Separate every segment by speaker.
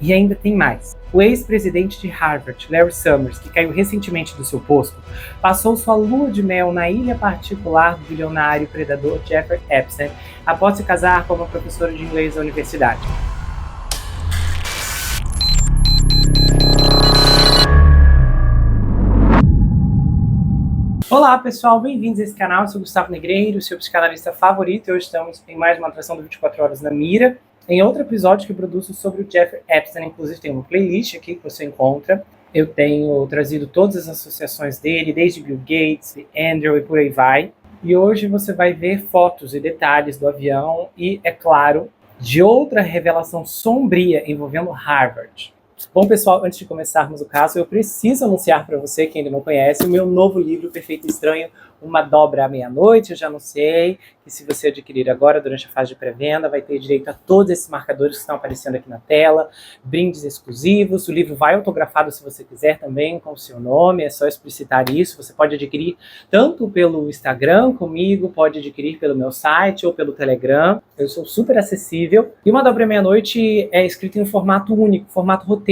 Speaker 1: E ainda tem mais. O ex-presidente de Harvard, Larry Summers, que caiu recentemente do seu posto, passou sua lua de mel na ilha particular do bilionário predador Jeffrey Epstein após se casar com uma professora de inglês da universidade. Olá pessoal, bem-vindos a esse canal. Eu sou Gustavo Negreiro, seu psicanalista favorito, e hoje estamos em mais uma atração do 24 Horas na Mira, em outro episódio que produzo sobre o Jeffrey Epstein. Inclusive tem uma playlist aqui que você encontra. Eu tenho trazido todas as associações dele, desde Bill Gates, Andrew e por aí vai. E hoje você vai ver fotos e detalhes do avião e, é claro, de outra revelação sombria envolvendo Harvard. Bom, pessoal, antes de começarmos o caso, eu preciso anunciar para você, que ainda não conhece, o meu novo livro, Perfeito Estranho, Uma Dobra à Meia-Noite. Eu já anunciei que se você adquirir agora, durante a fase de pré-venda, vai ter direito a todos esses marcadores que estão aparecendo aqui na tela, brindes exclusivos, o livro vai autografado se você quiser também, com o seu nome, é só explicitar isso. Você pode adquirir tanto pelo Instagram comigo, pode adquirir pelo meu site ou pelo Telegram, eu sou super acessível. E Uma Dobra à Meia-Noite é escrito em um formato único, formato roteiro.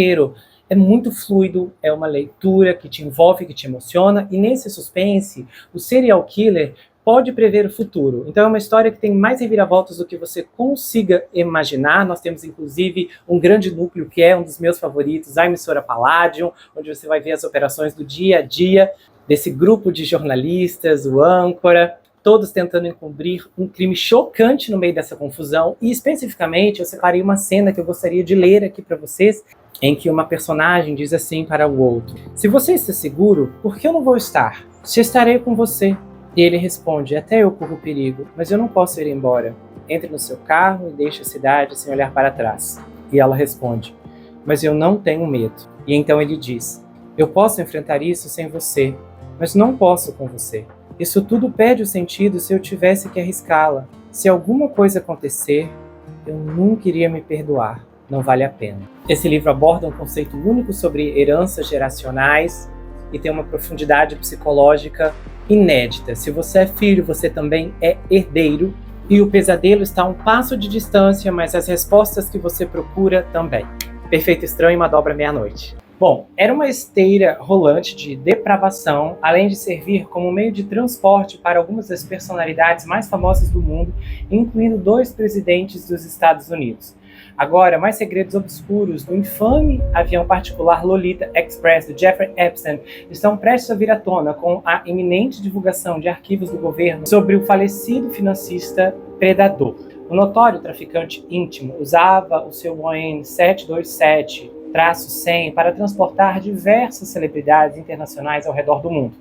Speaker 1: É muito fluido, é uma leitura que te envolve, que te emociona, e nesse suspense, o serial killer pode prever o futuro. Então é uma história que tem mais reviravoltas do que você consiga imaginar. Nós temos, inclusive, um grande núcleo que é um dos meus favoritos, a emissora Palladium, onde você vai ver as operações do dia a dia desse grupo de jornalistas, o âncora, todos tentando encobrir um crime chocante no meio dessa confusão. E, especificamente, eu separei uma cena que eu gostaria de ler aqui para vocês, em que uma personagem diz assim para o outro: se você está seguro, por que eu não vou estar? Se estarei com você. E ele responde: até eu corro perigo, mas eu não posso ir embora. Entre no seu carro e deixe a cidade sem olhar para trás. E ela responde: mas eu não tenho medo. E então ele diz: eu posso enfrentar isso sem você, mas não posso com você. Isso tudo perde o sentido se eu tivesse que arriscá-la. Se alguma coisa acontecer, eu nunca iria me perdoar. Não vale a pena. Esse livro aborda um conceito único sobre heranças geracionais e tem uma profundidade psicológica inédita. Se você é filho, você também é herdeiro, e o pesadelo está a um passo de distância, mas as respostas que você procura também. Perfeito Estranho, Uma Dobra à Meia-Noite. Bom, era uma esteira rolante de depravação, além de servir como meio de transporte para algumas das personalidades mais famosas do mundo, incluindo 2 presidentes dos Estados Unidos. Agora, mais segredos obscuros do infame avião particular Lolita Express do Jeffrey Epstein estão prestes a vir à tona com a iminente divulgação de arquivos do governo sobre o falecido financista predador. O notório traficante íntimo usava o seu Boeing 727-100 para transportar diversas celebridades internacionais ao redor do mundo,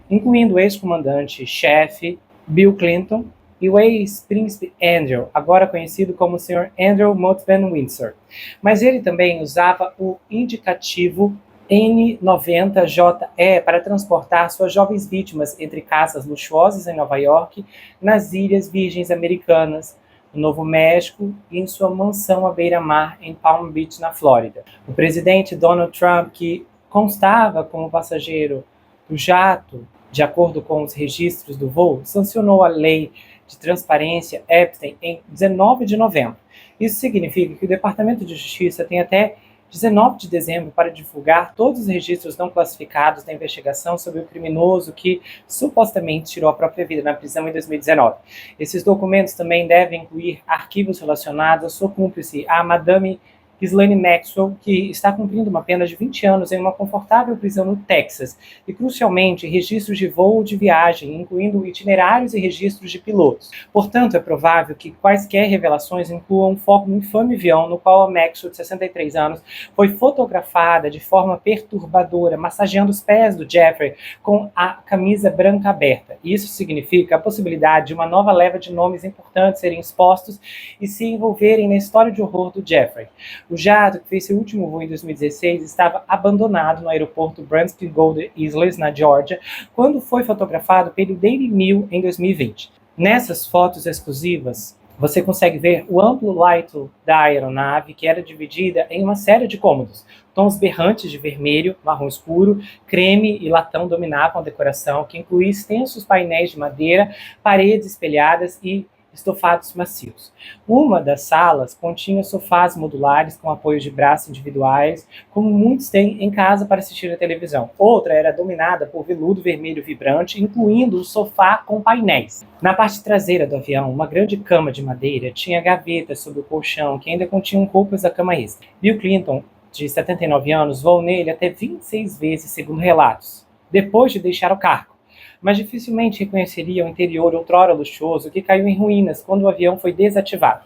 Speaker 1: incluindo o ex-comandante-chefe Bill Clinton e o ex-príncipe Andrew, agora conhecido como o Sr. Andrew Mott Van Windsor. Mas ele também usava o indicativo N90JE para transportar suas jovens vítimas entre casas luxuosas em Nova York, nas Ilhas Virgens Americanas, no Novo México e em sua mansão à beira-mar em Palm Beach, na Flórida. O presidente Donald Trump, que constava como passageiro do jato, de acordo com os registros do voo, sancionou a lei de transparência Epstein em 19 de novembro. Isso significa que o Departamento de Justiça tem até 19 de dezembro para divulgar todos os registros não classificados da investigação sobre o criminoso que supostamente tirou a própria vida na prisão em 2019. Esses documentos também devem incluir arquivos relacionados à sua cúmplice, a Madame Ghislaine Maxwell, que está cumprindo uma pena de 20 anos em uma confortável prisão no Texas, e, crucialmente, registros de voo ou de viagem, incluindo itinerários e registros de pilotos. Portanto, é provável que quaisquer revelações incluam um foco no infame avião no qual a Maxwell, de 63 anos, foi fotografada de forma perturbadora, massageando os pés do Jeffrey com a camisa branca aberta. Isso significa a possibilidade de uma nova leva de nomes importantes serem expostos e se envolverem na história de horror do Jeffrey. O jato, que fez seu último voo em 2016, estava abandonado no aeroporto Bransfield Golden Isles, na Geórgia, quando foi fotografado pelo Daily Mail em 2020. Nessas fotos exclusivas, você consegue ver o amplo leito da aeronave, que era dividida em uma série de cômodos. Tons berrantes de vermelho, marrom escuro, creme e latão dominavam a decoração, que incluía extensos painéis de madeira, paredes espelhadas e estofados macios. Uma das salas continha sofás modulares com apoios de braços individuais, como muitos têm em casa para assistir a televisão. Outra era dominada por veludo vermelho vibrante, incluindo um sofá com painéis. Na parte traseira do avião, uma grande cama de madeira tinha gavetas sob o colchão que ainda continham roupas da cama extra. Bill Clinton, de 79 anos, voou nele até 26 vezes, segundo relatos, depois de deixar o cargo, mas dificilmente reconheceria o interior outrora luxuoso que caiu em ruínas quando o avião foi desativado.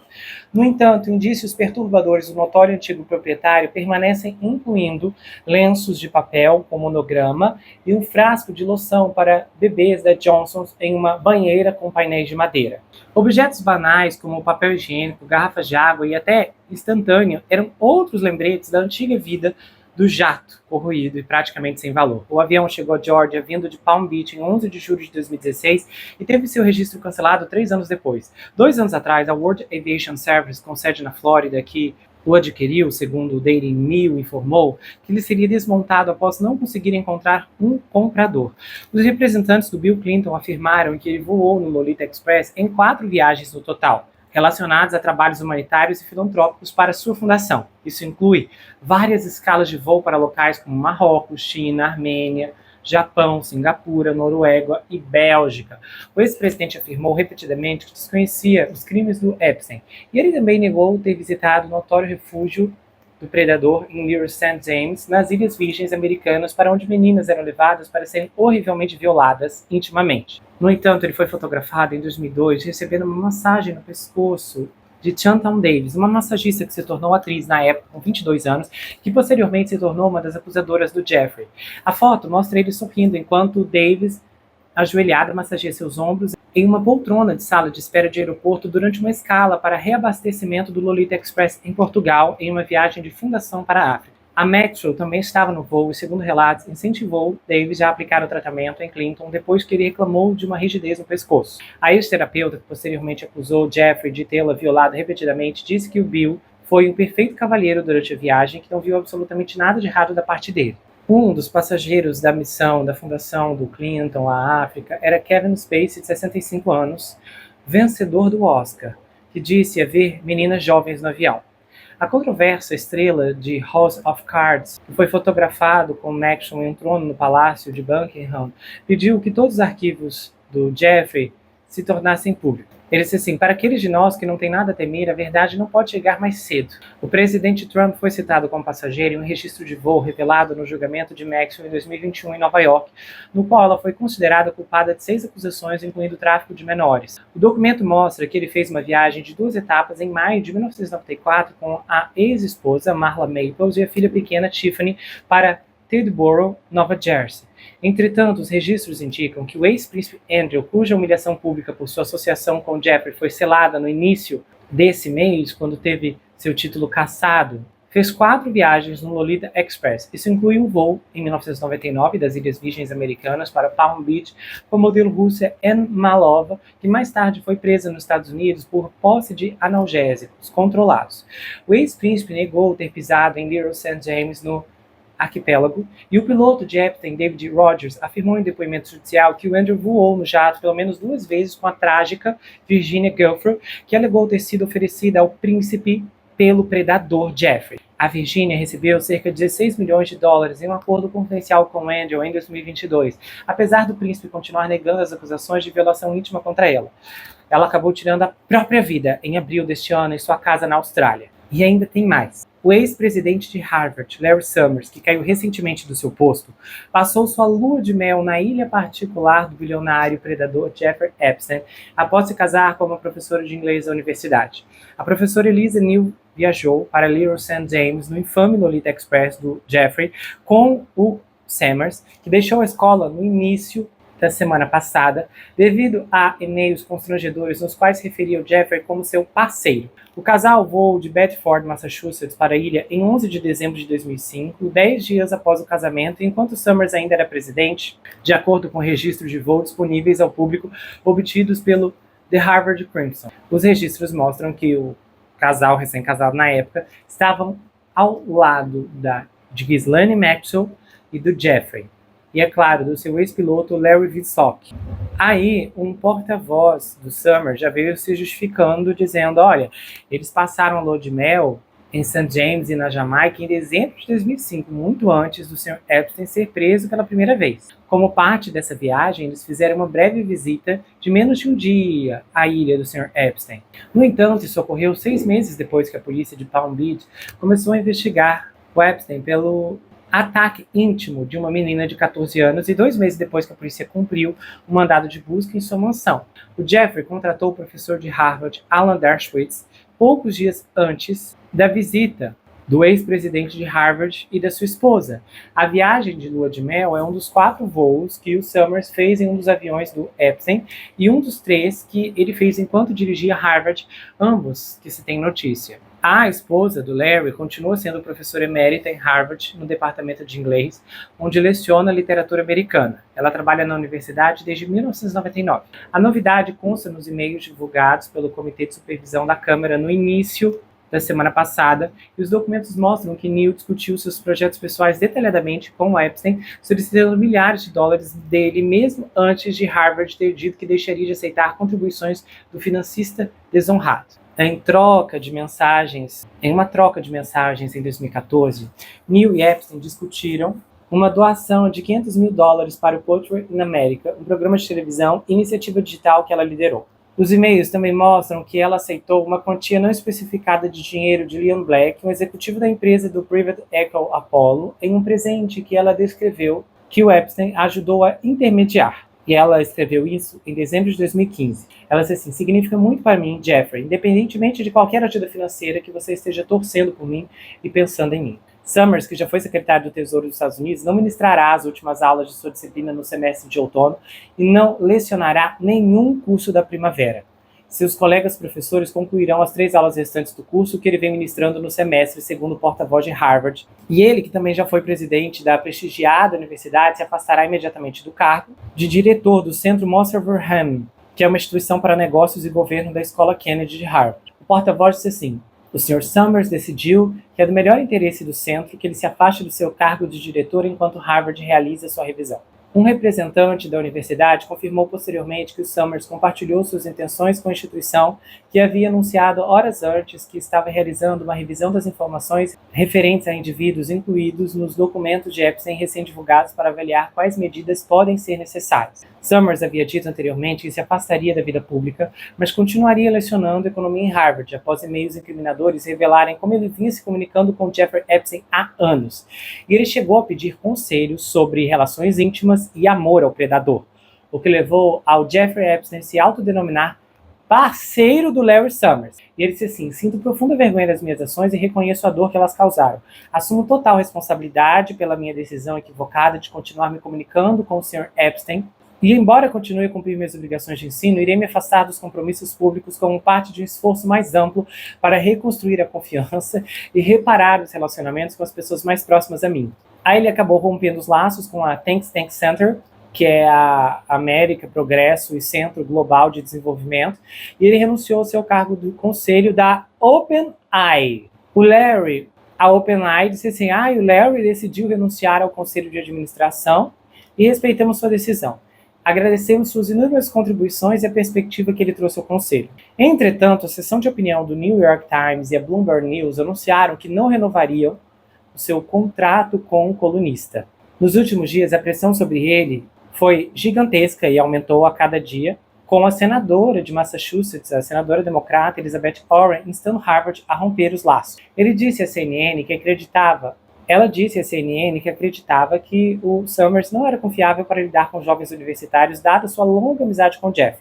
Speaker 1: No entanto, indícios perturbadores do notório antigo proprietário permanecem, incluindo lenços de papel com monograma e um frasco de loção para bebês da Johnson's em uma banheira com painéis de madeira. Objetos banais como papel higiênico, garrafas de água e até instantâneo eram outros lembretes da antiga vida do jato, corroído e praticamente sem valor. O avião chegou a Georgia vindo de Palm Beach em 11 de julho de 2016 e teve seu registro cancelado 3 anos depois. 2 anos atrás, a World Aviation Service, com sede na Flórida, que o adquiriu, segundo o Daily Mail informou, que ele seria desmontado após não conseguir encontrar um comprador. Os representantes do Bill Clinton afirmaram que ele voou no Lolita Express em 4 viagens no total, relacionados a trabalhos humanitários e filantrópicos para sua fundação. Isso inclui várias escalas de voo para locais como Marrocos, China, Armênia, Japão, Singapura, Noruega e Bélgica. O ex-presidente afirmou repetidamente que desconhecia os crimes do Epstein, e ele também negou ter visitado o notório refúgio do predador em Little St. James, nas Ilhas Virgens Americanas, para onde meninas eram levadas para serem horrivelmente violadas intimamente. No entanto, ele foi fotografado em 2002 recebendo uma massagem no pescoço de Chantal Davis, uma massagista que se tornou atriz na época com 22 anos, que posteriormente se tornou uma das acusadoras do Jeffrey. A foto mostra ele sorrindo enquanto Davis, ajoelhada, massageia seus ombros em uma poltrona de sala de espera de aeroporto durante uma escala para reabastecimento do Lolita Express em Portugal, em uma viagem de fundação para a África. A Maxwell também estava no voo e, segundo relatos, incentivou Davis a aplicar o tratamento em Clinton depois que ele reclamou de uma rigidez no pescoço. A ex-terapeuta, que posteriormente acusou Jeffrey de tê-la violado repetidamente, disse que o Bill foi um perfeito cavalheiro durante a viagem, que não viu absolutamente nada de errado da parte dele. Um dos passageiros da missão da fundação do Clinton à África era Kevin Spacey, de 65 anos, vencedor do Oscar, que disse haver meninas jovens no avião. A controversa estrela de House of Cards, que foi fotografado com Maxwell em um trono no Palácio de Buckingham, pediu que todos os arquivos do Jeffrey se tornassem públicos. Ele disse assim: para aqueles de nós que não têm nada a temer, a verdade não pode chegar mais cedo. O presidente Trump foi citado como passageiro em um registro de voo revelado no julgamento de Maxwell em 2021 em Nova York, no qual ela foi considerada culpada de 6 acusações, incluindo o tráfico de menores. O documento mostra que ele fez uma viagem de 2 etapas em maio de 1994 com a ex-esposa Marla Maples e a filha pequena Tiffany para Teterboro, Nova Jersey. Entretanto, os registros indicam que o ex-príncipe Andrew, cuja humilhação pública por sua associação com Jeffrey foi selada no início desse mês, quando teve seu título cassado, fez 4 viagens no Lolita Express. Isso inclui um voo em 1999 das Ilhas Virgens Americanas para Palm Beach com a modelo russa Anne Malova, que mais tarde foi presa nos Estados Unidos por posse de analgésicos controlados. O ex-príncipe negou ter pisado em Little St. James, no arquipélago, e o piloto de Epstein, David Rogers, afirmou em depoimento judicial que o Andrew voou no jato pelo menos 2 vezes com a trágica Virginia Giuffre, que alegou ter sido oferecida ao príncipe pelo predador Jeffrey. A Virginia recebeu cerca de 16 milhões de dólares em um acordo confidencial com o Andrew em 2022, apesar do príncipe continuar negando as acusações de violação íntima contra ela. Ela acabou tirando a própria vida em abril deste ano em sua casa na Austrália. E ainda tem mais. O ex-presidente de Harvard, Larry Summers, que caiu recentemente do seu posto, passou sua lua de mel na ilha particular do bilionário predador Jeffrey Epstein após se casar com uma professora de inglês da universidade. A professora Elisa Neal viajou para Little St. James no infame Lolita Express do Jeffrey com o Summers, que deixou a escola no início da semana passada, devido a e-mails constrangedores nos quais referia o Jeffrey como seu parceiro. O casal voou de Bedford, Massachusetts, para a ilha em 11 de dezembro de 2005, 10 dias após o casamento, enquanto Summers ainda era presidente, de acordo com registros de voo disponíveis ao público obtidos pelo The Harvard Crimson. Os registros mostram que o casal, recém-casado na época, estavam ao lado de Ghislaine Maxwell e do Jeffrey. e, é claro, do seu ex-piloto Larry Vitsock. Aí, um porta-voz do Summers já veio se justificando, dizendo, olha, eles passaram a lua de mel em St. James e na Jamaica em dezembro de 2005, muito antes do Sr. Epstein ser preso pela primeira vez. Como parte dessa viagem, eles fizeram uma breve visita de menos de um dia à ilha do Sr. Epstein. No entanto, isso ocorreu 6 meses depois que a polícia de Palm Beach começou a investigar o Epstein pelo ataque íntimo de uma menina de 14 anos e 2 meses depois que a polícia cumpriu um mandado de busca em sua mansão. O Jeffrey contratou o professor de Harvard, Alan Dershowitz, poucos dias antes da visita do ex-presidente de Harvard e da sua esposa. A viagem de lua de mel é um dos 4 voos que o Summers fez em um dos aviões do Epstein e um dos 3 que ele fez enquanto dirigia Harvard, ambos que se tem notícia. A esposa do Larry continua sendo professora emérita em Harvard, no departamento de inglês, onde leciona literatura americana. Ela trabalha na universidade desde 1999. A novidade consta nos e-mails divulgados pelo Comitê de Supervisão da Câmara no início da semana passada, e os documentos mostram que Neil discutiu seus projetos pessoais detalhadamente com o Epstein, solicitando milhares de dólares dele, mesmo antes de Harvard ter dito que deixaria de aceitar contribuições do financista desonrado. Em uma troca de mensagens em 2014, Neil e Epstein discutiram uma doação de $500 mil para o Poetry in America, um programa de televisão e iniciativa digital que ela liderou. Os e-mails também mostram que ela aceitou uma quantia não especificada de dinheiro de Leon Black, um executivo da empresa do Private Echo Apollo, em um presente que ela descreveu que o Epstein ajudou a intermediar. E ela escreveu isso em dezembro de 2015. Ela disse assim: significa muito para mim, Jeffrey, independentemente de qualquer ajuda financeira que você esteja torcendo por mim e pensando em mim. Summers, que já foi secretário do Tesouro dos Estados Unidos, não ministrará as últimas aulas de sua disciplina no semestre de outono e não lecionará nenhum curso da primavera. Seus colegas professores concluirão as 3 aulas restantes do curso que ele vem ministrando no semestre, segundo o porta-voz de Harvard. E ele, que também já foi presidente da prestigiada universidade, se afastará imediatamente do cargo de diretor do Centro Monster Verham, que é uma instituição para negócios e governo da Escola Kennedy de Harvard. O porta-voz disse assim: o Sr. Summers decidiu que é do melhor interesse do centro que ele se afaste do seu cargo de diretor enquanto Harvard realiza sua revisão. Um representante da universidade confirmou posteriormente que o Summers compartilhou suas intenções com a instituição, que havia anunciado horas antes que estava realizando uma revisão das informações referentes a indivíduos incluídos nos documentos de Epstein recém-divulgados para avaliar quais medidas podem ser necessárias. Summers havia dito anteriormente que se afastaria da vida pública, mas continuaria lecionando economia em Harvard, após e-mails incriminadores revelarem como ele vinha se comunicando com Jeffrey Epstein há anos. E ele chegou a pedir conselhos sobre relações íntimas e amor ao predador, o que levou ao Jeffrey Epstein se autodenominar parceiro do Larry Summers. E ele disse assim: sinto profunda vergonha das minhas ações e reconheço a dor que elas causaram. Assumo total responsabilidade pela minha decisão equivocada de continuar me comunicando com o Sr. Epstein. E, embora continue a cumprir minhas obrigações de ensino, irei me afastar dos compromissos públicos como parte de um esforço mais amplo para reconstruir a confiança e reparar os relacionamentos com as pessoas mais próximas a mim. Aí ele acabou rompendo os laços com a Think Tank Center, que é a América, Progresso e Centro Global de Desenvolvimento, e ele renunciou ao seu cargo do conselho da OpenAI. A OpenAI disse assim: o Larry decidiu renunciar ao conselho de administração e respeitamos sua decisão. Agradecemos suas inúmeras contribuições e a perspectiva que ele trouxe ao Conselho. Entretanto, a seção de opinião do New York Times e a Bloomberg News anunciaram que não renovariam o seu contrato com o colunista. Nos últimos dias, a pressão sobre ele foi gigantesca e aumentou a cada dia, com a senadora de Massachusetts, a senadora democrata Elizabeth Warren, instando Harvard a romper os laços. Ela disse à CNN que acreditava que o Summers não era confiável para lidar com jovens universitários, dada sua longa amizade com Jeff.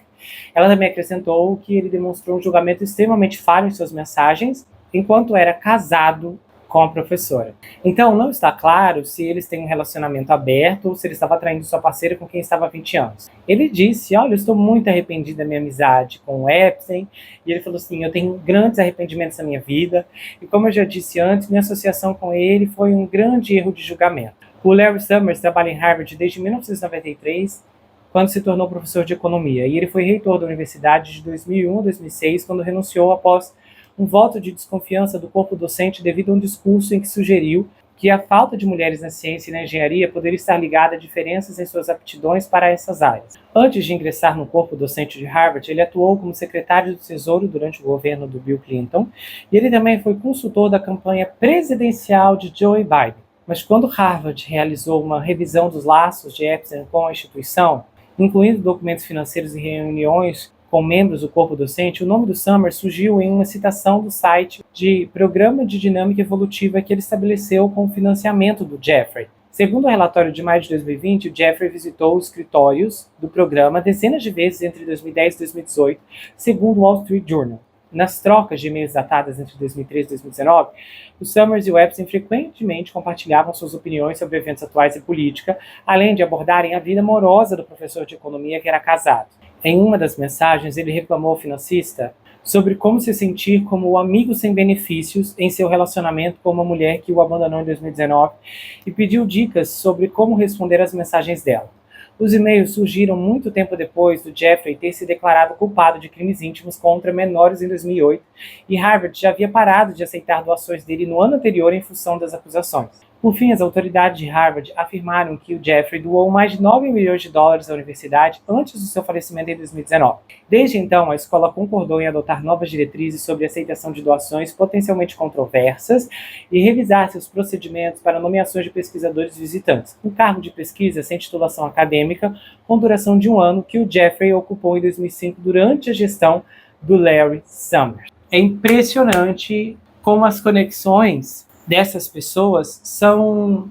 Speaker 1: Ela também acrescentou que ele demonstrou um julgamento extremamente falho em suas mensagens, enquanto era casado com a professora. Então, não está claro se eles têm um relacionamento aberto ou se ele estava traindo sua parceira com quem estava há 20 anos. Ele disse: olha, eu estou muito arrependido da minha amizade com o Epstein. E ele falou assim: eu tenho grandes arrependimentos na minha vida. E como eu já disse antes, minha associação com ele foi um grande erro de julgamento. O Larry Summers trabalha em Harvard desde 1993, quando se tornou professor de economia. E ele foi reitor da universidade de 2001 a 2006, quando renunciou após um voto de desconfiança do corpo docente devido a um discurso em que sugeriu que a falta de mulheres na ciência e na engenharia poderia estar ligada a diferenças em suas aptidões para essas áreas. Antes de ingressar no corpo docente de Harvard, ele atuou como secretário do Tesouro durante o governo do Bill Clinton, e ele também foi consultor da campanha presidencial de Joe Biden. Mas quando Harvard realizou uma revisão dos laços de Epstein com a instituição, incluindo documentos financeiros e reuniões com membros do corpo docente, o nome do Summers surgiu em uma citação do site de Programa de Dinâmica Evolutiva que ele estabeleceu com o financiamento do Jeffrey. Segundo o relatório de maio de 2020, o Jeffrey visitou os escritórios do programa dezenas de vezes entre 2010 e 2018, segundo o Wall Street Journal. Nas trocas de e-mails datadas entre 2013 e 2019, o Summers e o Epstein frequentemente compartilhavam suas opiniões sobre eventos atuais e política, além de abordarem a vida amorosa do professor de economia que era casado. Em uma das mensagens, ele reclamou ao financista sobre como se sentir como o amigo sem benefícios em seu relacionamento com uma mulher que o abandonou em 2019 e pediu dicas sobre como responder às mensagens dela. Os e-mails surgiram muito tempo depois do Jeffrey ter se declarado culpado de crimes íntimos contra menores em 2008, e Harvard já havia parado de aceitar doações dele no ano anterior em função das acusações. Por fim, as autoridades de Harvard afirmaram que o Jeffrey doou mais de 9 milhões de dólares à universidade antes do seu falecimento em 2019. Desde então, a escola concordou em adotar novas diretrizes sobre a aceitação de doações potencialmente controversas e revisar seus procedimentos para nomeações de pesquisadores visitantes, um cargo de pesquisa sem titulação acadêmica com duração de 1 ano que o Jeffrey ocupou em 2005 durante a gestão do Larry Summers. É impressionante como as conexões dessas pessoas são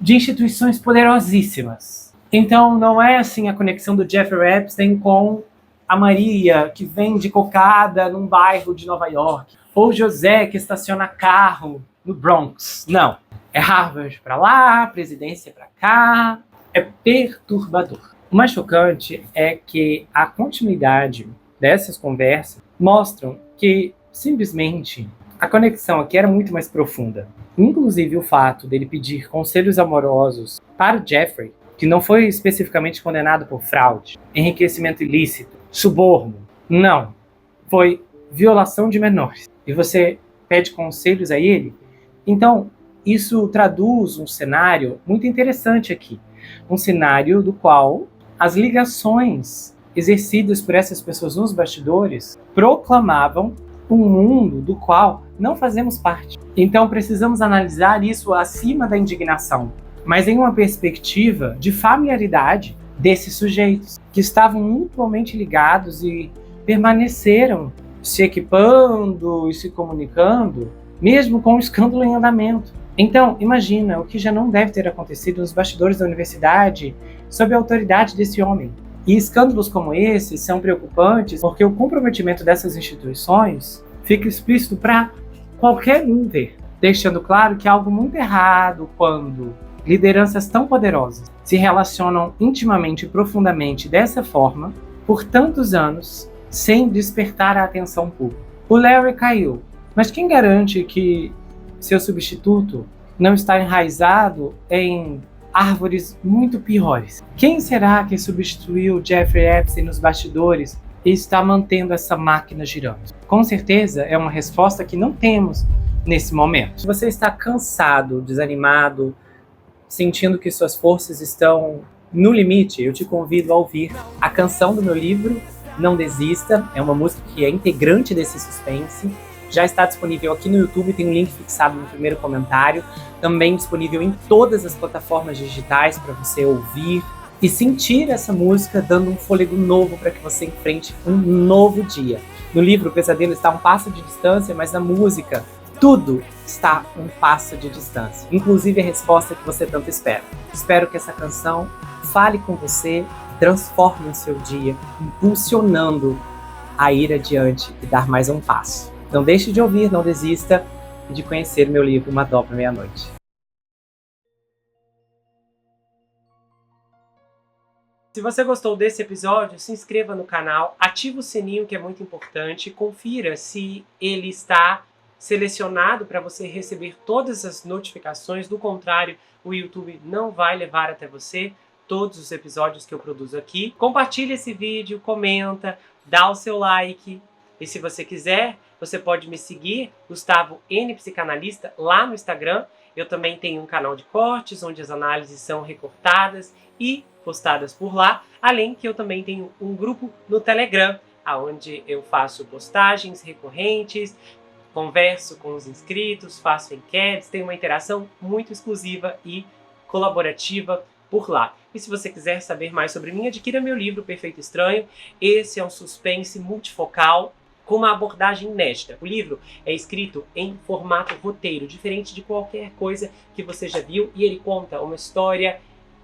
Speaker 1: de instituições poderosíssimas. Então, não é assim a conexão do Jeffrey Epstein com a Maria, que vende cocada num bairro de Nova York, ou José, que estaciona carro no Bronx. Não. É Harvard para lá, presidência para cá. É perturbador. O mais chocante é que a continuidade dessas conversas mostram que, simplesmente, a conexão aqui era muito mais profunda. Inclusive o fato dele pedir conselhos amorosos para o Jeffrey, que não foi especificamente condenado por fraude, enriquecimento ilícito, suborno. Não. Foi violação de menores. E você pede conselhos a ele? Então, isso traduz um cenário muito interessante aqui. Um cenário do qual as ligações exercidas por essas pessoas nos bastidores proclamavam um mundo do qual não fazemos parte. Então precisamos analisar isso acima da indignação, mas em uma perspectiva de familiaridade desses sujeitos, que estavam mutuamente ligados e permaneceram se equipando e se comunicando, mesmo com o escândalo em andamento. Então, imagina o que já não deve ter acontecido nos bastidores da universidade sob a autoridade desse homem. E escândalos como esse são preocupantes porque o comprometimento dessas instituições fica explícito para qualquer um ver, deixando claro que há algo muito errado quando lideranças tão poderosas se relacionam intimamente e profundamente dessa forma por tantos anos sem despertar a atenção pública. O Larry caiu, mas quem garante que seu substituto não está enraizado em árvores muito piores? Quem será que substituiu Jeffrey Epstein nos bastidores e está mantendo essa máquina girando? Com certeza é uma resposta que não temos nesse momento. Se você está cansado, desanimado, sentindo que suas forças estão no limite, eu te convido a ouvir a canção do meu livro, Não Desista. É uma música que é integrante desse suspense. Já está disponível aqui no YouTube, tem um link fixado no primeiro comentário. Também disponível em todas as plataformas digitais para você ouvir e sentir essa música dando um fôlego novo para que você enfrente um novo dia. No livro, o pesadelo está a um passo de distância, mas na música, tudo está a um passo de distância. Inclusive a resposta que você tanto espera. Espero que essa canção fale com você, transforme o seu dia, impulsionando a ir adiante e dar mais um passo. Não deixe de ouvir, não desista e de conhecer meu livro Uma Dobra Meia-Noite. Se você gostou desse episódio, se inscreva no canal, ative o sininho que é muito importante, confira se ele está selecionado para você receber todas as notificações. Do contrário, o YouTube não vai levar até você todos os episódios que eu produzo aqui. Compartilhe esse vídeo, comenta, dá o seu like. E se você quiser, você pode me seguir, Gustavo N Psicanalista, lá no Instagram. Eu também tenho um canal de cortes, onde as análises são recortadas e postadas por lá, além que eu também tenho um grupo no Telegram, onde eu faço postagens recorrentes, converso com os inscritos, faço enquetes, tenho uma interação muito exclusiva e colaborativa por lá. E se você quiser saber mais sobre mim, adquira meu livro Perfeito Estranho. Esse é um suspense multifocal com uma abordagem inédita. O livro é escrito em formato roteiro, diferente de qualquer coisa que você já viu, e ele conta uma história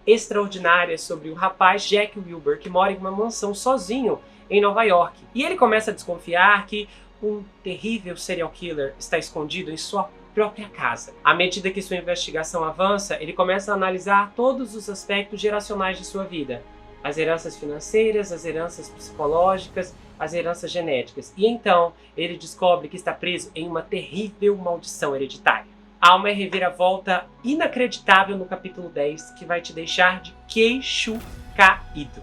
Speaker 1: extraordinária sobre o rapaz Jack Wilbur, que mora em uma mansão sozinho em Nova York. E ele começa a desconfiar que um terrível serial killer está escondido em sua própria casa. À medida que sua investigação avança, ele começa a analisar todos os aspectos geracionais de sua vida. As heranças financeiras, as heranças psicológicas, as heranças genéticas. E então, ele descobre que está preso em uma terrível maldição hereditária. Há uma reviravolta inacreditável no capítulo 10 que vai te deixar de queixo caído.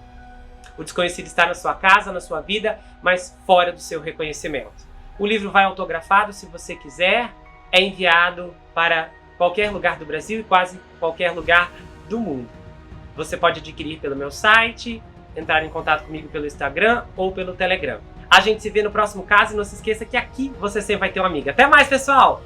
Speaker 1: O desconhecido está na sua casa, na sua vida, mas fora do seu reconhecimento. O livro vai autografado, se você quiser, é enviado para qualquer lugar do Brasil e quase qualquer lugar do mundo. Você pode adquirir pelo meu site, entrar em contato comigo pelo Instagram ou pelo Telegram. A gente se vê no próximo caso e não se esqueça que aqui você sempre vai ter uma amiga. Até mais, pessoal!